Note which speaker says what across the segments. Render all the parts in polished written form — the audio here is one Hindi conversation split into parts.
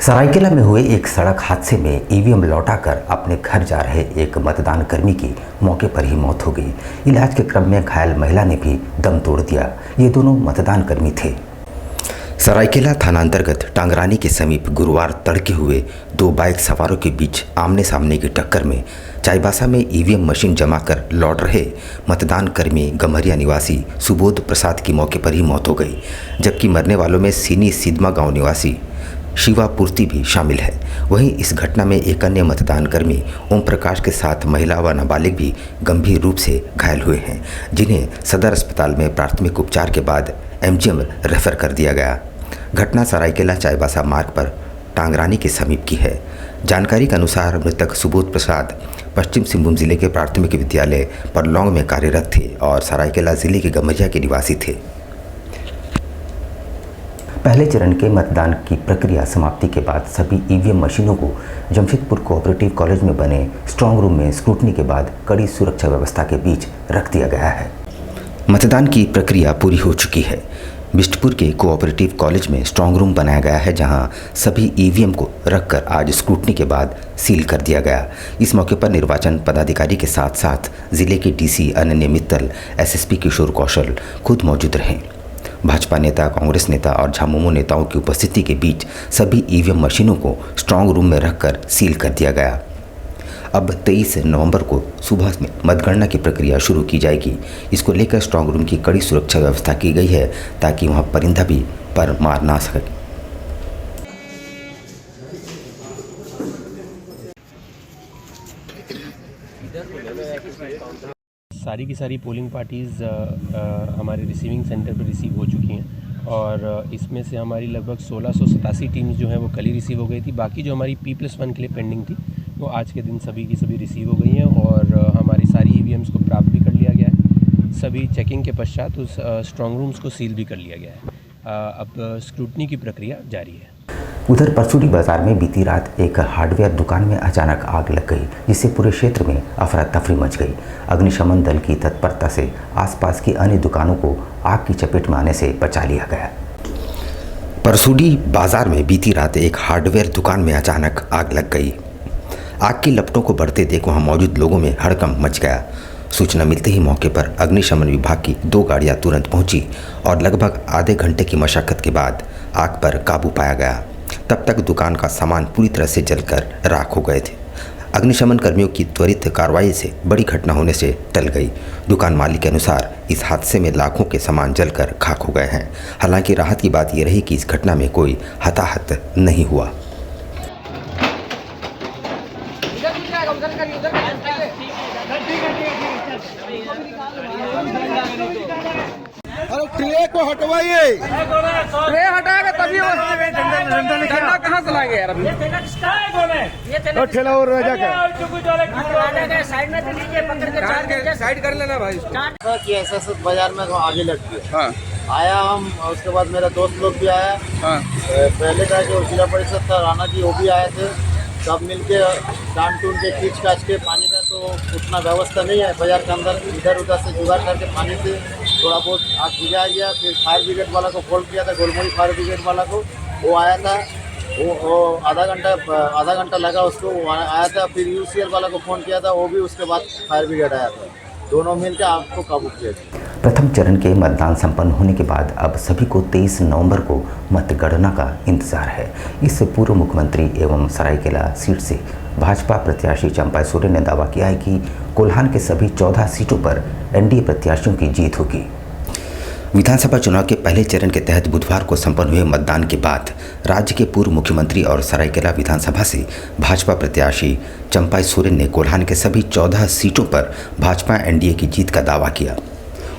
Speaker 1: सरायकेला में हुए एक सड़क हादसे में ईवीएम लौटाकर अपने घर जा रहे एक मतदान कर्मी की मौके पर ही मौत हो गई। इलाज के क्रम में घायल महिला ने भी दम तोड़ दिया। ये दोनों मतदान कर्मी थे। सरायकेला थाना अंतर्गत टांगरानी के समीप गुरुवार तड़के हुए दो बाइक सवारों के बीच आमने सामने की टक्कर में चाईबासा में ईवीएम मशीन जमा कर लौट रहे मतदान कर्मी गम्हरिया निवासी सुबोध प्रसाद की मौके पर ही मौत हो गई, जबकि मरने वालों में सीनी सिदमा गांव निवासी शिवा पूर्ति भी शामिल है। वहीं इस घटना में एक अन्य मतदान कर्मी ओम प्रकाश के साथ महिला व नाबालिग भी गंभीर रूप से घायल हुए हैं, जिन्हें सदर अस्पताल में प्राथमिक उपचार के बाद एमजीएम रेफर कर दिया गया। घटना सरायकेला चाईबासा मार्ग पर टांगरानी के समीप की है। जानकारी के अनुसार मृतक सुबोध प्रसाद पश्चिम सिंहभूम जिले के प्राथमिक विद्यालय परलौंग में कार्यरत थे और सरायकेला जिले के गम्हरिया के निवासी थे। पहले चरण के मतदान की प्रक्रिया समाप्ति के बाद सभी ईवीएम मशीनों को जमशेदपुर कोऑपरेटिव कॉलेज में बने स्ट्रांग रूम में स्क्रूटनी के बाद कड़ी सुरक्षा व्यवस्था के बीच रख दिया गया है। मतदान की प्रक्रिया पूरी हो चुकी है। बिष्टपुर के कोऑपरेटिव कॉलेज में स्ट्रांग रूम बनाया गया है, जहां सभी ईवीएम को रखकर आज स्क्रूटनी के बाद सील कर दिया गया। इस मौके पर निर्वाचन पदाधिकारी के साथ साथ जिले के डीसी अनन्य मित्तल, एसएसपी किशोर कौशल खुद मौजूद रहे। भाजपा नेता, कांग्रेस नेता और झामुमो नेताओं की उपस्थिति के बीच सभी ईवीएम मशीनों को स्ट्रांग रूम में रखकर सील कर दिया गया। अब 23 नवंबर को सुबह में मतगणना की प्रक्रिया शुरू की जाएगी। इसको लेकर स्ट्रांग रूम की कड़ी सुरक्षा व्यवस्था की गई है, ताकि वहां परिंदा भी पर मार ना सके।
Speaker 2: सारी की सारी पोलिंग पार्टीज़ हमारे रिसीविंग सेंटर पर रिसीव हो चुकी हैं और इसमें से हमारी लगभग 1687 टीम्स जो हैं वो कल ही रिसीव हो गई थी। बाकी जो हमारी P+1 के लिए पेंडिंग थी वो आज के दिन सभी की सभी रिसीव हो गई हैं और हमारी सारी ईवीएम्स को प्राप्त भी कर लिया गया है। सभी चेकिंग के पश्चात उस स्ट्रांग रूम्स को सील भी कर लिया गया है। अब स्क्रूटनी की प्रक्रिया जारी है।
Speaker 1: उधर परचूड़ी बाजार में बीती रात एक हार्डवेयर दुकान में अचानक आग लग गई, जिससे पूरे क्षेत्र में अफरा तफरी मच गई। अग्निशमन दल की तत्परता से आसपास की अन्य दुकानों को आग की चपेट में आने से बचा लिया गया। परचूड़ी बाजार में बीती रात एक हार्डवेयर दुकान में अचानक आग लग गई। आग की लपटों को बढ़ते देख वहां मौजूद लोगों में हड़कंप मच गया। सूचना मिलते ही मौके पर अग्निशमन विभाग की 2 गाड़ियां तुरंत पहुंची और लगभग आधे घंटे की मशक्कत के बाद आग पर काबू पाया गया। तब तक दुकान का सामान पूरी तरह से जलकर राख हो गए थे। अग्निशमन कर्मियों की त्वरित कार्रवाई से बड़ी घटना होने से टल गई। दुकान मालिक के अनुसार इस हादसे में लाखों के सामान जलकर खाक हो गए हैं। हालांकि राहत की बात यह रही कि इस घटना में कोई हताहत नहीं हुआ।
Speaker 3: अरे ट्रे को हटवाइए। ट्रे हटाएगा तभी डंडा कहाँ से लाएंगे यार? अभी ठेला और रह जाकर
Speaker 4: साइड में लीजिए, पकड़ के
Speaker 3: साइड कर लेना भाई।
Speaker 4: कि ऐसा बाजार में आगे लग गया।
Speaker 3: हाँ।
Speaker 4: आया हम, उसके बाद मेरा दोस्त लोग भी आया।
Speaker 3: हाँ।
Speaker 4: पहले का जो जिला परिषद था राणा जी, वो भी आए थे। सब मिलके डांड टून के खींच काच के पानी का तो उतना व्यवस्था नहीं है बाजार के अंदर, इधर उधर से जुगाड़ करके पानी से थोड़ा बहुत आग बुझाया गया। फिर फायर ब्रिगेड वाला को कॉल किया था, गोलमोरी फायर ब्रिगेड वाला को, वो आया था। वो आधा घंटा लगा उसको, वो आया था। फिर यूसीएल वाला को फ़ोन किया था, वो भी उसके बाद फायर ब्रिगेड आया था। दोनों मिलकर आग को काबू किया।
Speaker 1: प्रथम चरण के मतदान संपन्न होने के बाद अब सभी को 23 नवंबर को मतगणना का इंतजार है। इससे पूर्व मुख्यमंत्री एवं सरायकेला सीट से भाजपा प्रत्याशी चंपा सोरेन ने दावा किया है कि कोल्हान के सभी 14 सीटों पर एनडीए प्रत्याशियों की जीत होगी। विधानसभा चुनाव के पहले चरण के तहत बुधवार को संपन्न हुए मतदान के बाद राज्य के पूर्व मुख्यमंत्री और सरायकेला विधानसभा से भाजपा प्रत्याशी चंपा सोरेन ने कोल्हान के सभी 14 सीटों पर भाजपा एनडीए की जीत का दावा किया।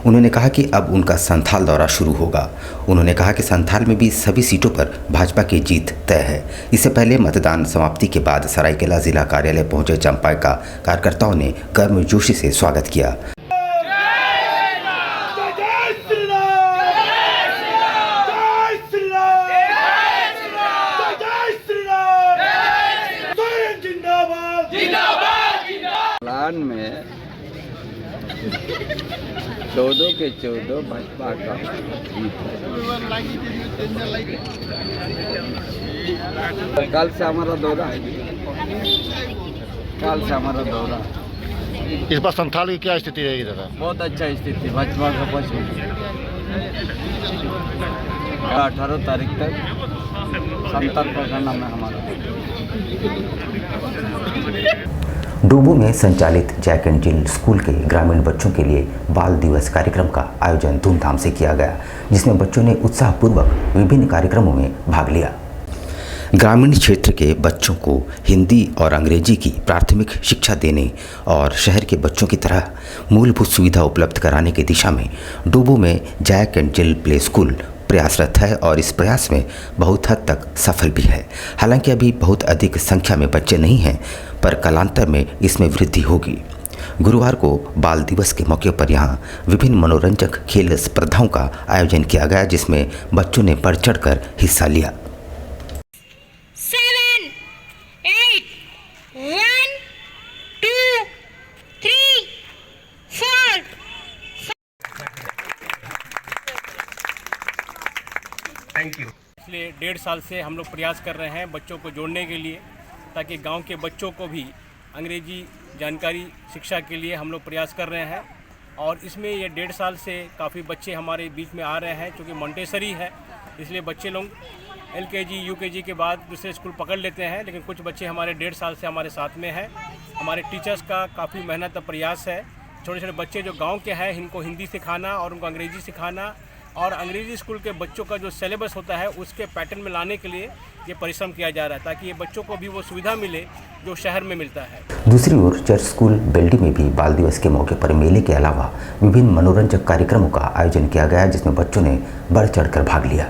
Speaker 1: उन्होंने कहा कि अब उनका संथाल दौरा शुरू होगा। उन्होंने कहा कि संथाल में भी सभी सीटों पर भाजपा की जीत तय है। इससे पहले मतदान समाप्ति के बाद सरायकेला जिला कार्यालय पहुंचे चंपा का कार्यकर्ताओं ने गर्मजोशी से स्वागत किया।
Speaker 3: में 14 के 14 भाजपा का जीत है। कल से हमारा दौरा है, कल से हमारा दौरा।
Speaker 5: इस बार संथाल की क्या स्थिति रहेगी दादा?
Speaker 3: बहुत अच्छा स्थिति भाजपा का पक्ष में। 18 तारीख तक संताल प्रखंड में हमारा।
Speaker 1: डोबू में संचालित जैक एंड जिल स्कूल के ग्रामीण बच्चों के लिए बाल दिवस कार्यक्रम का आयोजन धूमधाम से किया गया, जिसमें बच्चों ने उत्साहपूर्वक विभिन्न कार्यक्रमों में भाग लिया। ग्रामीण क्षेत्र के बच्चों को हिंदी और अंग्रेजी की प्राथमिक शिक्षा देने और शहर के बच्चों की तरह मूलभूत सुविधा उपलब्ध कराने की दिशा में डोबू में Jack and Jill play school प्रयासरत है और इस प्रयास में बहुत हद तक सफल भी है। हालांकि अभी बहुत अधिक संख्या में बच्चे नहीं हैं, पर कालांतर में इसमें वृद्धि होगी। गुरुवार को बाल दिवस के मौके पर यहाँ विभिन्न मनोरंजक खेल स्पर्धाओं का आयोजन किया गया, जिसमें बच्चों ने बढ़ चढ़कर हिस्सा लिया।
Speaker 6: 7, 8, 1, 2, 3, 4.
Speaker 2: Thank you.
Speaker 7: पिछले 1.5 साल से हम लोग प्रयास कर रहे हैं बच्चों को जोड़ने के लिए, ताकि गांव के बच्चों को भी अंग्रेजी जानकारी शिक्षा के लिए हम लोग प्रयास कर रहे हैं। और इसमें ये 1.5 साल से काफ़ी बच्चे हमारे बीच में आ रहे हैं, क्योंकि मॉन्टेसरी है, इसलिए बच्चे लोग LKG UKG के बाद दूसरे स्कूल पकड़ लेते हैं। लेकिन कुछ बच्चे हमारे 1.5 साल से हमारे साथ में हैं। हमारे टीचर्स का काफ़ी मेहनत और प्रयास है। छोटे छोटे बच्चे जो गाँव के हैं, इनको हिंदी सिखाना और उनको अंग्रेजी सिखाना, और अंग्रेजी स्कूल के बच्चों का जो सिलेबस होता है उसके पैटर्न में लाने के लिए ये परिश्रम किया जा रहा है, ताकि ये बच्चों को भी वो सुविधा मिले जो शहर में मिलता है।
Speaker 1: दूसरी ओर चर्च स्कूल बेल्डी में भी बाल दिवस के मौके पर मेले के अलावा विभिन्न मनोरंजक कार्यक्रमों का आयोजन किया गया, जिसमें बच्चों ने बढ़ चढ़कर भाग लिया।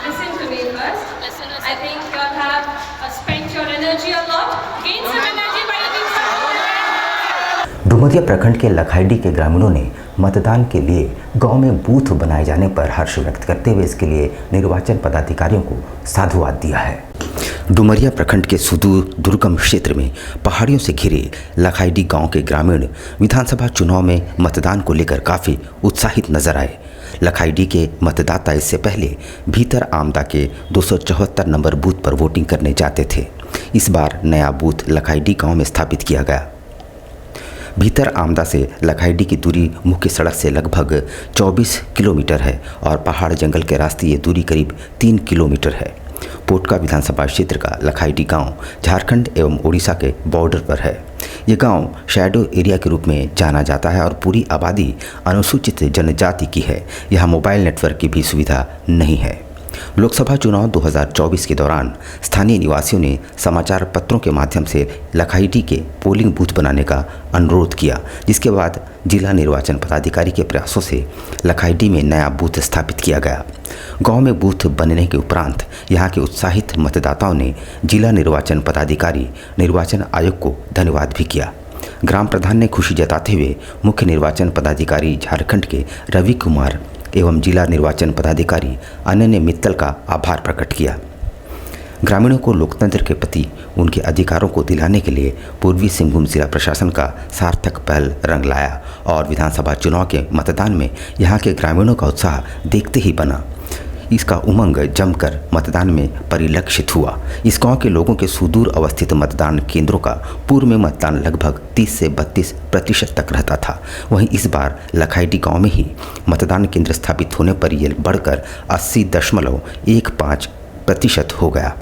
Speaker 8: Listen to me first. I think you all have spent your energy a lot. Gain some energy by eating some.
Speaker 1: Dumaria प्रखंड के लखाईडी के ग्रामीणों ने मतदान के लिए गांव में बूथ बनाए जाने पर हर्ष व्यक्त करते हुए इसके लिए निर्वाचन पदाधिकारियों को साधुवाद दिया है। डुमरिया प्रखंड के सुदूर दुर्गम क्षेत्र में पहाड़ियों से घिरे लखाईडी गांव के ग्रामीण विधानसभा चुनाव में मतदान को लेकर काफ़ी उत्साहित नजर आए। लखाईडी के मतदाता इससे पहले भीतर आमदा के 274 नंबर बूथ पर वोटिंग करने जाते थे। इस बार नया बूथ लखाईडी गांव में स्थापित किया गया। भीतर आमदा से लखाईडी की दूरी मुख्य सड़क से लगभग 24 किलोमीटर है और पहाड़ जंगल के रास्ते ये दूरी करीब 3 किलोमीटर है। पोटका विधानसभा क्षेत्र का लखाईडी गांव झारखंड एवं उड़ीसा के बॉर्डर पर है। ये गांव शैडो एरिया के रूप में जाना जाता है और पूरी आबादी अनुसूचित जनजाति की है। यहाँ मोबाइल नेटवर्क की भी सुविधा नहीं है। लोकसभा चुनाव 2024 के दौरान स्थानीय निवासियों ने समाचार पत्रों के माध्यम से लखाईडी के पोलिंग बूथ बनाने का अनुरोध किया, जिसके बाद जिला निर्वाचन पदाधिकारी के प्रयासों से लखाईडी में नया बूथ स्थापित किया गया। गांव में बूथ बनने के उपरांत यहां के उत्साहित मतदाताओं ने जिला निर्वाचन पदाधिकारी निर्वाचन आयोग को धन्यवाद भी किया। ग्राम प्रधान ने खुशी जताते हुए मुख्य निर्वाचन पदाधिकारी झारखंड के रवि कुमार एवं जिला निर्वाचन पदाधिकारी अनन्य मित्तल का आभार प्रकट किया। ग्रामीणों को लोकतंत्र के प्रति उनके अधिकारों को दिलाने के लिए पूर्वी सिंहभूम जिला प्रशासन का सार्थक पहल रंग लाया और विधानसभा चुनाव के मतदान में यहाँ के ग्रामीणों का उत्साह देखते ही बना। इसका उमंग जमकर मतदान में परिलक्षित हुआ। इस गांव के लोगों के सुदूर अवस्थित मतदान केंद्रों का पूर्व में मतदान लगभग 30 से 32% तक रहता था। वहीं इस बार लखाईडी गांव में ही मतदान केंद्र स्थापित होने पर यह बढ़कर 80.15% हो गया।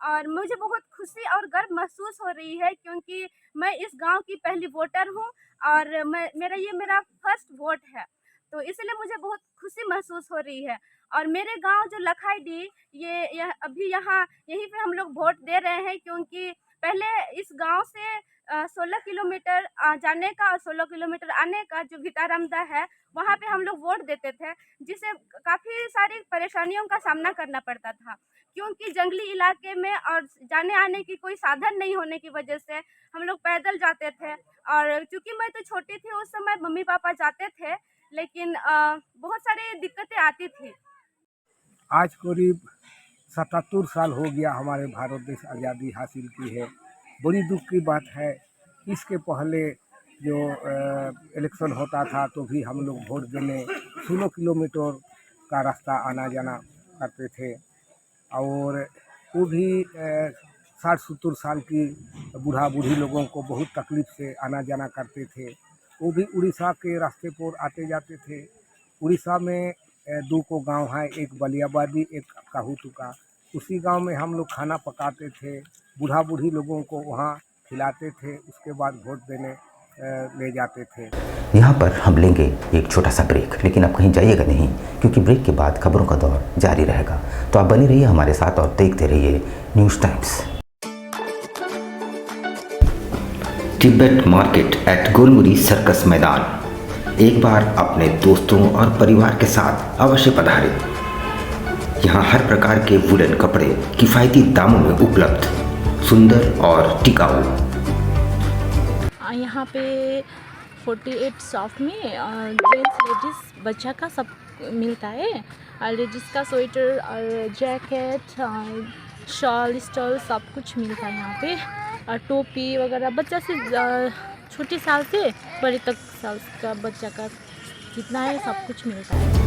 Speaker 9: और मुझे बहुत खुशी और गर्व महसूस हो रही है, क्योंकि मैं इस गांव की पहली वोटर हूं और मेरा फर्स्ट वोट है, तो इसलिए मुझे बहुत खुशी महसूस हो रही है। और मेरे गांव जो लखाईडी, ये अभी यहीं पे हम लोग वोट दे रहे हैं, क्योंकि पहले इस गांव से 16 किलोमीटर जाने का और 16 किलोमीटर आने का जो भिटारामदा है, वहाँ पे हम लोग वोट देते थे, जिससे काफ़ी सारी परेशानियों का सामना करना पड़ता था, क्योंकि जंगली इलाके में और जाने आने की कोई साधन नहीं होने की वजह से हम लोग पैदल जाते थे। और चूँकि मैं तो छोटी थी उस समय, मम्मी पापा जाते थे, लेकिन बहुत सारी दिक्कतें आती थी।
Speaker 10: आज करीब 77 साल हो गया हमारे भारत देश आज़ादी हासिल की है। बड़ी दुख की बात है, इसके पहले जो इलेक्शन होता था तो भी हम लोग वोट देने 16 किलोमीटर का रास्ता आना जाना करते थे, और वो भी 60-70 साल की बूढ़ा बूढ़ी लोगों को बहुत तकलीफ़ से आना जाना करते थे। वो भी उड़ीसा के रास्ते पर आते जाते थे। उड़ीसा में 2 को गांव है, एक बलियाबादी, एक काहूतुका। उसी गांव में हम लोग खाना पकाते थे, बूढ़ा बूढ़ी लोगों को वहां खिलाते थे, उसके बाद वोट देने ले जाते थे।
Speaker 1: यहाँ पर हम लेंगे एक छोटा सा ब्रेक, लेकिन आप कहीं जाइएगा नहीं, क्योंकि ब्रेक के बाद खबरों का दौर जारी रहेगा। तो आप बने रहिए हमारे साथ और देखते रहिए news times. Tibet market at Golmuri circus मैदान। एक बार अपने दोस्तों और परिवार के साथ अवश्य पधारें। यहाँ हर प्रकार के वुलन कपड़े किफ़ायती दामों में उपलब्ध, सुंदर और टिकाऊ।
Speaker 11: यहाँ पे 48 शॉप में जेंट्स लेडीज़ बच्चा का सब मिलता है। लेडीज़ का स्वेटर और जैकेट, शॉल स्टॉल सब कुछ मिलता है यहाँ पे, और टोपी वगैरह, बच्चा से छोटे साल से बड़े तक साल का बच्चा का जितना है सब कुछ मिलता है।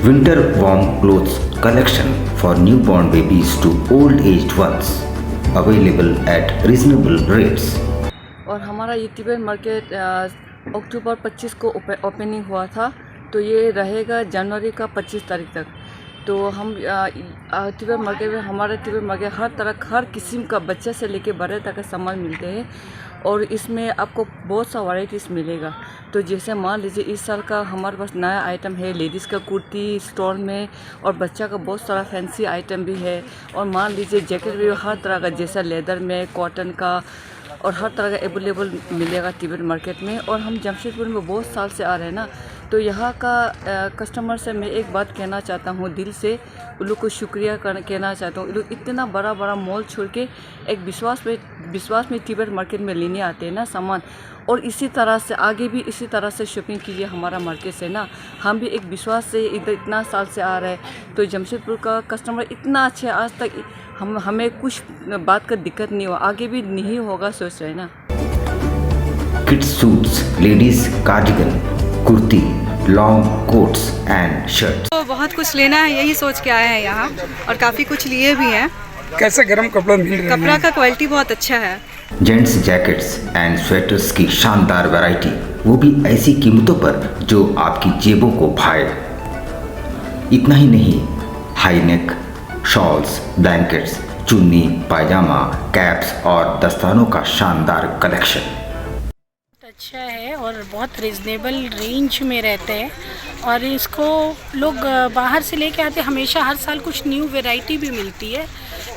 Speaker 1: Winter warm clothes collection for newborn babies to old-aged ones, available at reasonable rates.
Speaker 12: और हमारा ये तिब्बत मार्केट अक्टूबर 25 को ओपनिंग हुआ था, तो ये रहेगा जनवरी का 25 तारीख तक। तो हम तिब्बत मार्केट में, हमारे तिब्बत मार्केट हर किस्म का बच्चे से लेके बड़े तक का सामान मिलते हैं, और इसमें आपको बहुत सा वैराइटीज़ मिलेगा। तो जैसे मान लीजिए इस साल का हमारे पास नया आइटम है, लेडीज़ का कुर्ती स्टोर में, और बच्चा का बहुत सारा फैंसी आइटम भी है। और मान लीजिए जैकेट भी हर तरह का, जैसा लेदर में, कॉटन का, और हर तरह का अवेलेबल मिलेगा तिब्बत मार्केट में। और हम जमशेदपुर में बहुत साल से आ रहे हैं ना, तो यहाँ का कस्टमर से मैं एक बात कहना चाहता हूँ दिल से, उन लोग को शुक्रिया कहना चाहता हूँ। लोग इतना बड़ा मॉल छोड़ के एक विश्वास में तिब्बत मार्केट में लेने आते हैं ना सामान, और इसी तरह से आगे भी इसी तरह से शॉपिंग कीजिए हमारा मार्केट से ना। हम भी एक विश्वास से इधर इतना साल से आ रहे हैं, तो जमशेदपुर का कस्टमर इतना अच्छा है, आज तक हमें कुछ बात का दिक्कत नहीं हुआ, आगे भी नहीं होगा, सोच रहे हैं ना।
Speaker 1: Kids suits, ladies cardigan, kurti, long quotes and shirt.
Speaker 13: तो बहुत कुछ लेना है, यही सोच के आए हैं यहाँ, और काफ़ी कुछ लिए भी हैं।
Speaker 10: कैसे गर्म कपड़ा मिल रहा है?
Speaker 13: कपड़ा का क्वालिटी बहुत अच्छा है।
Speaker 1: जेंट्स जैकेट्स एंड स्वेटर्स की शानदार वैरायटी, वो भी ऐसी कीमतों पर जो आपकी जेबों को भाए। इतना ही नहीं, हाई नेक शॉल्स, ब्लैंकेट्स, चुन्नी, पायजामा, कैप्स और दस्तानों का शानदार कलेक्शन।
Speaker 6: अच्छा है और बहुत रिजनेबल रेंज में रहते हैं, और इसको लोग बाहर से लेके आते, हमेशा हर साल कुछ न्यू वैरायटी भी मिलती है,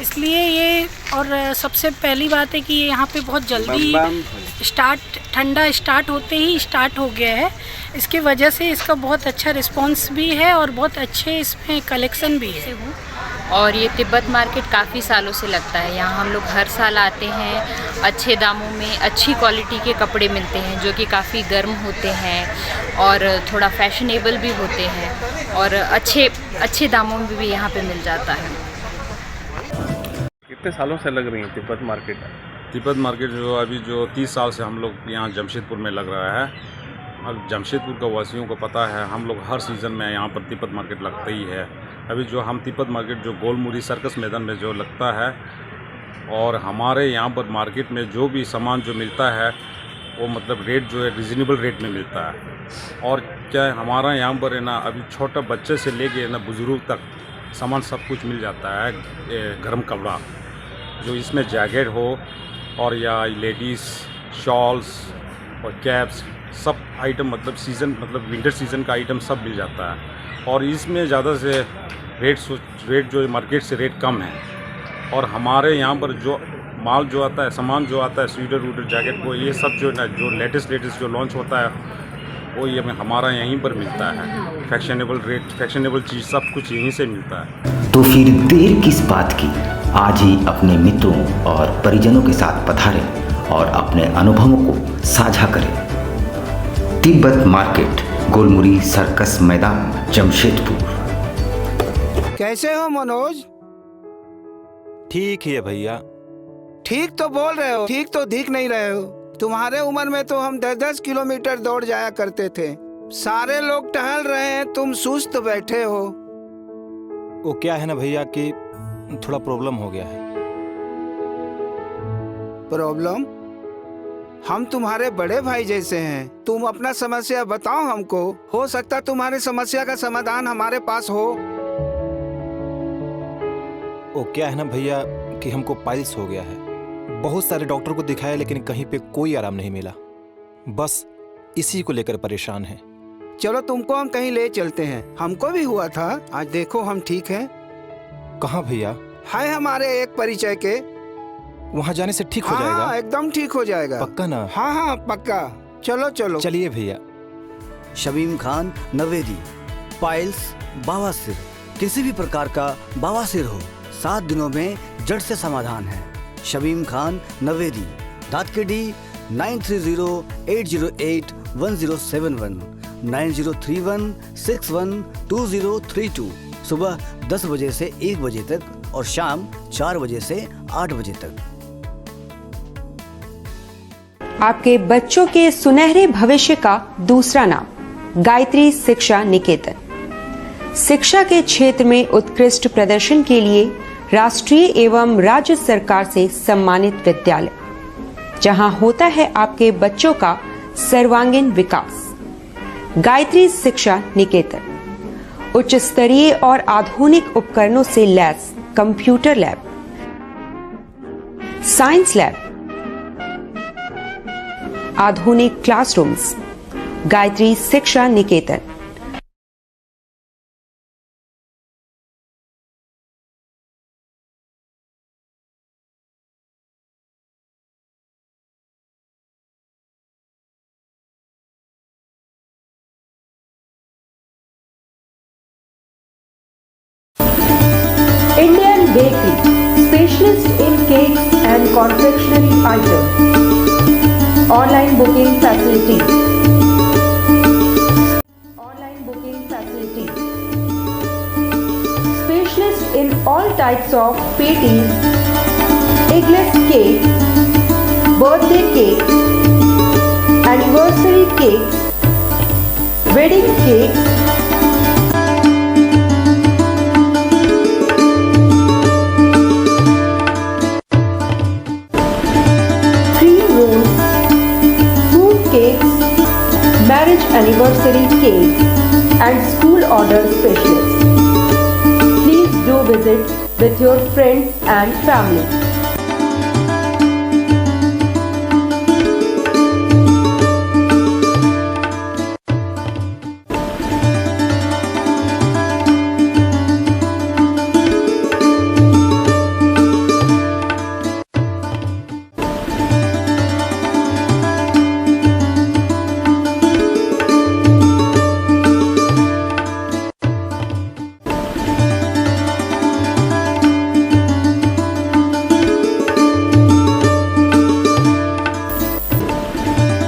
Speaker 6: इसलिए ये। और सबसे पहली बात है कि ये यहाँ पे बहुत जल्दी ठंडा स्टार्ट होते ही स्टार्ट हो गया है, इसके वजह से इसका बहुत अच्छा रिस्पांस भी है और बहुत अच्छे इसमें कलेक्शन भी है।
Speaker 11: और ये तिब्बत मार्केट काफ़ी सालों से लगता है, यहाँ हम लोग हर साल आते हैं। अच्छे दामों में अच्छी क्वालिटी के कपड़े मिलते हैं, जो कि काफ़ी गर्म होते हैं और थोड़ा फैशनेबल भी होते हैं, और अच्छे दामों में भी यहाँ पे मिल जाता है।
Speaker 7: कितने सालों से लग रही है तिब्बत मार्केट?
Speaker 14: तिब्बत मार्केट जो 30 साल से हम लोग यहाँ जमशेदपुर में लग रहा है। अब जमशेदपुर का वासियों को पता है, हम लोग हर सीज़न में यहाँ पर तिब्बत मार्केट लगता ही है। अभी जो हम तिब्बत मार्केट जो गोलमुरी सर्कस मैदान में जो लगता है, और हमारे यहाँ पर मार्केट में जो भी सामान जो मिलता है वो मतलब रेट जो है रिजनेबल रेट में मिलता है। और क्या है, हमारा यहाँ पर है ना, अभी छोटा बच्चे से लेके ना बुज़ुर्ग तक सामान सब कुछ मिल जाता है। गर्म कपड़ा जो इसमें जैकेट हो, और या लेडीज़ शॉल्स और कैप्स, सब आइटम मतलब सीज़न मतलब विंटर सीज़न का आइटम सब मिल जाता है। और इसमें ज़्यादा से रेट जो मार्केट से रेट कम है। और हमारे यहाँ पर जो माल जो आता है, सामान जो आता है, स्वेटर वूटर जैकेट को, ये सब जो है जो लेटेस्ट जो लॉन्च होता है वो ये हमारा यहीं पर मिलता है। फैशनेबल रेट, फैशनेबल चीज़ सब कुछ यहीं से मिलता है।
Speaker 1: तो फिर देर किस बात की, आज ही अपने मित्रों और परिजनों के साथ पधारें और अपने अनुभवों को साझा करें। तिब्बत मार्केट, गोलमुरी सर्कस मैदान, जमशेदपुर।
Speaker 10: कैसे हो मनोज?
Speaker 15: ठीक ही है भैया।
Speaker 10: ठीक तो बोल रहे हो, ठीक तो दिख नहीं रहे हो। तुम्हारे उम्र में तो हम 10-10 किलोमीटर दौड़ जाया करते थे। सारे लोग टहल रहे हैं, तुम सुस्त बैठे हो।
Speaker 15: वो क्या है ना भैया कि थोड़ा प्रॉब्लम हो गया है।
Speaker 10: प्रॉब्लम? हम तुम्हारे बड़े भाई जैसे हैं, तुम अपना समस्या बताओ हमको, हो सकता तुम्हारी समस्या का समाधान हमारे पास हो।
Speaker 15: वो क्या है ना भैया कि हमको पाइल्स हो गया है। बहुत सारे डॉक्टर को दिखाया लेकिन कहीं पे कोई आराम नहीं मिला। बस इसी को लेकर परेशान हैं।
Speaker 10: चलो तुमको हम कहीं ले चलते हैं, हमको भी हुआ था, आज देखो हम ठीक हैं।
Speaker 15: कहाँ भैया?
Speaker 10: है हमारे एक परिचय के।
Speaker 15: वहाँ जाने से ठीक हो जाएगा?
Speaker 10: हाँ, एकदम ठीक हो जाएगा।
Speaker 15: पक्का ना?
Speaker 10: हाँ हाँ पक्का। चलो चलो
Speaker 15: चलिए भैया।
Speaker 16: शमीम खान नवेदी, पाइल्स, बवासीर, किसी भी प्रकार का बवासीर हो, 7 दिनों में जड़ से समाधान है। शमीम खान नवेदी, दातकेडी 9308081071, 9031612032, सुबह 10 बजे से 1 बजे तक और शाम 4 बजे से 8 बजे तक।
Speaker 17: आपके बच्चों के सुनहरे भविष्य का दूसरा नाम गायत्री शिक्षा निकेतन। शिक्षा के क्षेत्र में उत्कृष्ट प्रदर्शन के लिए राष्ट्रीय एवं राज्य सरकार से सम्मानित विद्यालय, जहां होता है आपके बच्चों का सर्वांगीण विकास। गायत्री शिक्षा निकेतन उच्च स्तरीय और आधुनिक उपकरणों से lace computer lab, science lab, आधुनिक क्लासरूम्स। गायत्री शिक्षा निकेतन। Indian Bakery, specialist in cakes and confectionery items. Online booking facilities. Online booking facilities. Specialist in all types of patties, eggless cake, birthday cake, anniversary cakes, wedding cakes, marriage anniversary cake and school order specialist. Please do visit with your friends and family.